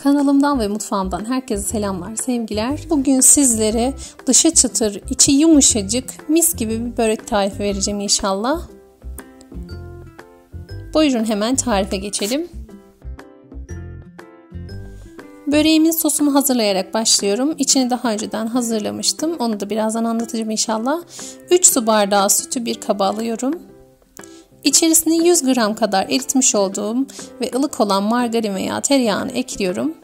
Kanalımdan ve mutfağımdan herkese selamlar, sevgiler. Bugün sizlere dışı çıtır, içi yumuşacık, mis gibi bir börek tarifi vereceğim inşallah. Buyurun hemen tarife geçelim. Böreğimin sosunu hazırlayarak başlıyorum. İçini daha önceden hazırlamıştım. Onu da birazdan anlatacağım inşallah. 3 su bardağı sütü bir kaba alıyorum. İçerisine 100 gram kadar eritmiş olduğum ve ılık olan margarin veya tereyağını ekliyorum.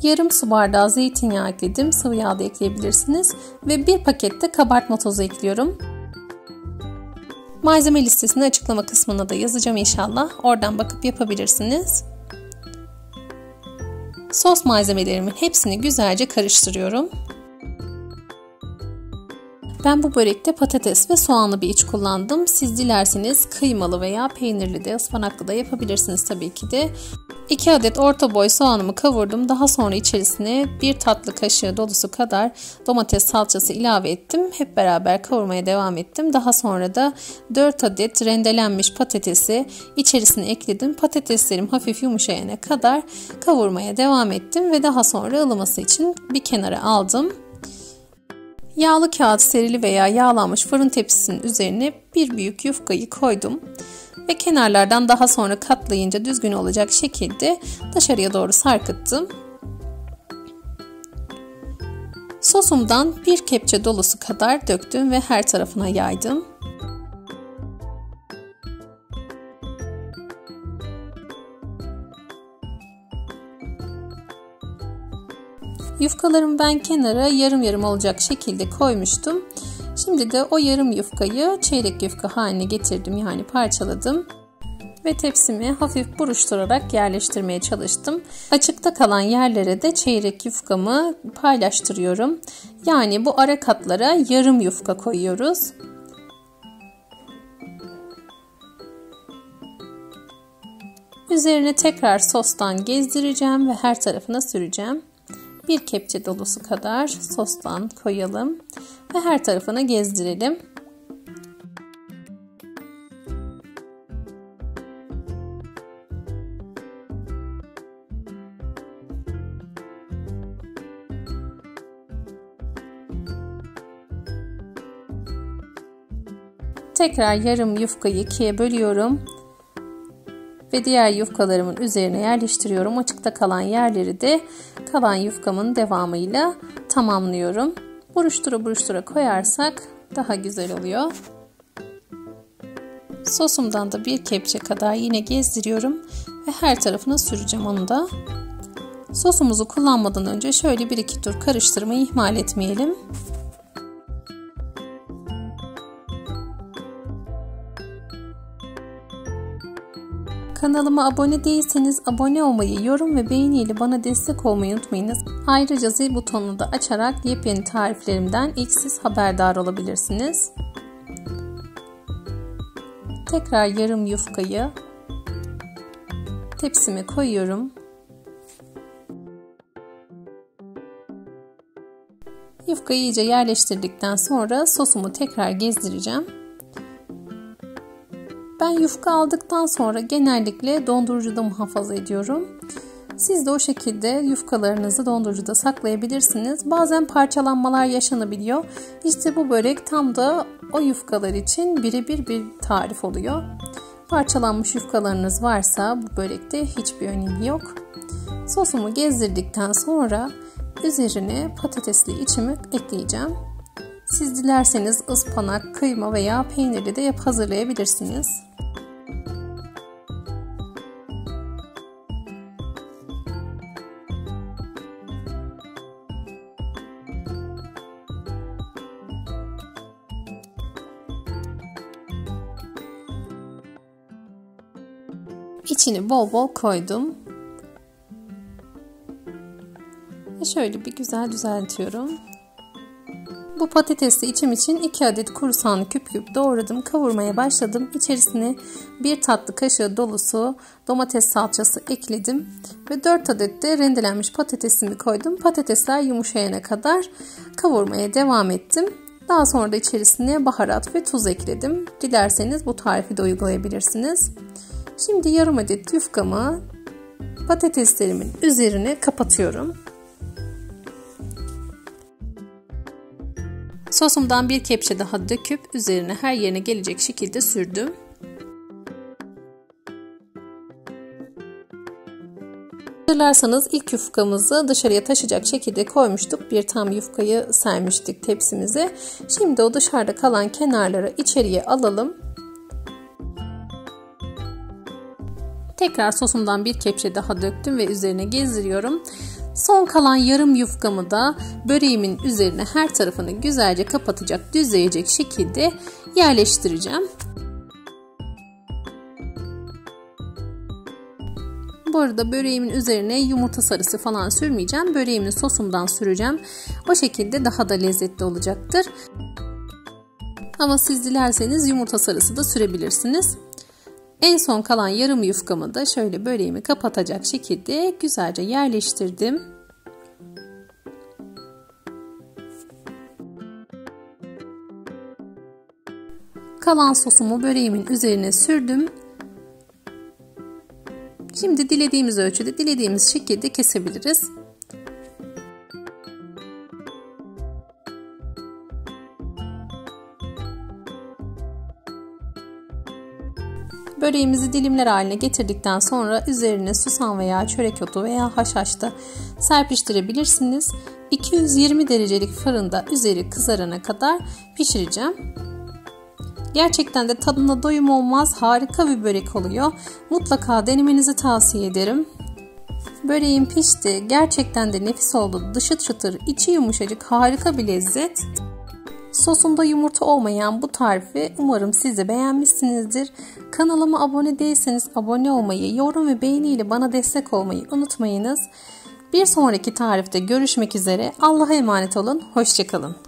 Yarım su bardağı zeytinyağı ekledim. Sıvı yağ da ekleyebilirsiniz. Ve bir paket de kabartma tozu ekliyorum. Malzeme listesini açıklama kısmına da yazacağım inşallah. Oradan bakıp yapabilirsiniz. Sos malzemelerimin hepsini güzelce karıştırıyorum. Ben bu börekte patates ve soğanlı bir iç kullandım. Siz dilerseniz kıymalı veya peynirli de ıspanaklı da yapabilirsiniz tabii ki de. 2 adet orta boy soğanımı kavurdum. Daha sonra içerisine 1 tatlı kaşığı dolusu kadar domates salçası ilave ettim. Hep beraber kavurmaya devam ettim. Daha sonra da 4 adet rendelenmiş patatesi içerisine ekledim. Patateslerim hafif yumuşayana kadar kavurmaya devam ettim ve daha sonra ılıması için bir kenara aldım. Yağlı kağıt serili veya yağlanmış fırın tepsisinin üzerine bir büyük yufkayı koydum. Ve kenarlardan daha sonra katlayınca düzgün olacak şekilde dışarıya doğru sarkıttım. Sosumdan bir kepçe dolusu kadar döktüm ve her tarafına yaydım. Yufkalarımı ben kenara yarım yarım olacak şekilde koymuştum. Şimdi de o yarım yufkayı çeyrek yufka haline getirdim, yani parçaladım. Ve tepsimi hafif buruşturarak yerleştirmeye çalıştım. Açıkta kalan yerlere de çeyrek yufkamı paylaştırıyorum. Yani bu ara katlara yarım yufka koyuyoruz. Üzerine tekrar sostan gezdireceğim ve her tarafına süreceğim. Bir kepçe dolusu kadar sostan koyalım ve her tarafına gezdirelim. Tekrar yarım yufkayı ikiye bölüyorum ve diğer yufkalarımın üzerine yerleştiriyorum. Açıkta kalan yerleri de kalan yufkamın devamıyla tamamlıyorum. Buruştura buruştura koyarsak daha güzel oluyor. Sosumdan da bir kepçe kadar yine gezdiriyorum ve her tarafına süreceğim onu da. Sosumuzu kullanmadan önce şöyle 1-2 tur karıştırmayı ihmal etmeyelim. Kanalıma abone değilseniz abone olmayı, yorum ve beğeni ile bana destek olmayı unutmayınız. Ayrıca zil butonunu da açarak yepyeni tariflerimden ilk siz haberdar olabilirsiniz. Tekrar yarım yufkayı tepsime koyuyorum. Yufkayı iyice yerleştirdikten sonra sosumu tekrar gezdireceğim. Ben yufka aldıktan sonra genellikle dondurucuda muhafaza ediyorum. Siz de o şekilde yufkalarınızı dondurucuda saklayabilirsiniz. Bazen parçalanmalar yaşanabiliyor. İşte bu börek tam da o yufkalar için birebir bir tarif oluyor. Parçalanmış yufkalarınız varsa bu börekte hiçbir önemi yok. Sosumu gezdirdikten sonra üzerine patatesli içimi ekleyeceğim. Siz dilerseniz ıspanak, kıyma veya peynirli de hazırlayabilirsiniz. İçini bol bol koydum. Ve şöyle bir güzel düzeltiyorum. Bu patatesli içim için 2 adet kuru soğanı küp küp doğradım. Kavurmaya başladım. İçerisine 1 tatlı kaşığı dolusu domates salçası ekledim. Ve 4 adet de rendelenmiş patatesimi koydum. Patatesler yumuşayana kadar kavurmaya devam ettim. Daha sonra da içerisine baharat ve tuz ekledim. Dilerseniz bu tarifi de uygulayabilirsiniz. Şimdi yarım adet yufkamı patateslerimin üzerine kapatıyorum. Sosumdan bir kepçe daha döküp üzerine her yerine gelecek şekilde sürdüm. Hatırlarsanız ilk yufkamızı dışarıya taşıyacak şekilde koymuştuk. Bir tam yufkayı sermiştik tepsimize. Şimdi o dışarıda kalan kenarları içeriye alalım. Tekrar sosumdan bir kepçe daha döktüm ve üzerine gezdiriyorum. Son kalan yarım yufkamı da böreğimin üzerine her tarafını güzelce kapatacak, düzleyecek şekilde yerleştireceğim. Bu arada böreğimin üzerine yumurta sarısı falan sürmeyeceğim. Böreğimin sosundan süreceğim. O şekilde daha da lezzetli olacaktır. Ama siz dilerseniz yumurta sarısı da sürebilirsiniz. En son kalan yarım yufkamı da şöyle böreğimi kapatacak şekilde güzelce yerleştirdim. Kalan sosumu böreğimin üzerine sürdüm. Şimdi dilediğimiz ölçüde, dilediğimiz şekilde kesebiliriz. Böreğimizi dilimler haline getirdikten sonra üzerine susam veya çörek otu veya haşhaş da serpiştirebilirsiniz. 220 derecelik fırında üzeri kızarana kadar pişireceğim. Gerçekten de tadına doyum olmaz, harika bir börek oluyor. Mutlaka denemenizi tavsiye ederim. Böreğim pişti. Gerçekten de nefis oldu. Dışı çıtır, içi yumuşacık, harika bir lezzet. Sosunda yumurta olmayan bu tarifi umarım siz de beğenmişsinizdir. Kanalıma abone değilseniz abone olmayı, yorum ve beğeni ile bana destek olmayı unutmayınız. Bir sonraki tarifte görüşmek üzere. Allah'a emanet olun. Hoşça kalın.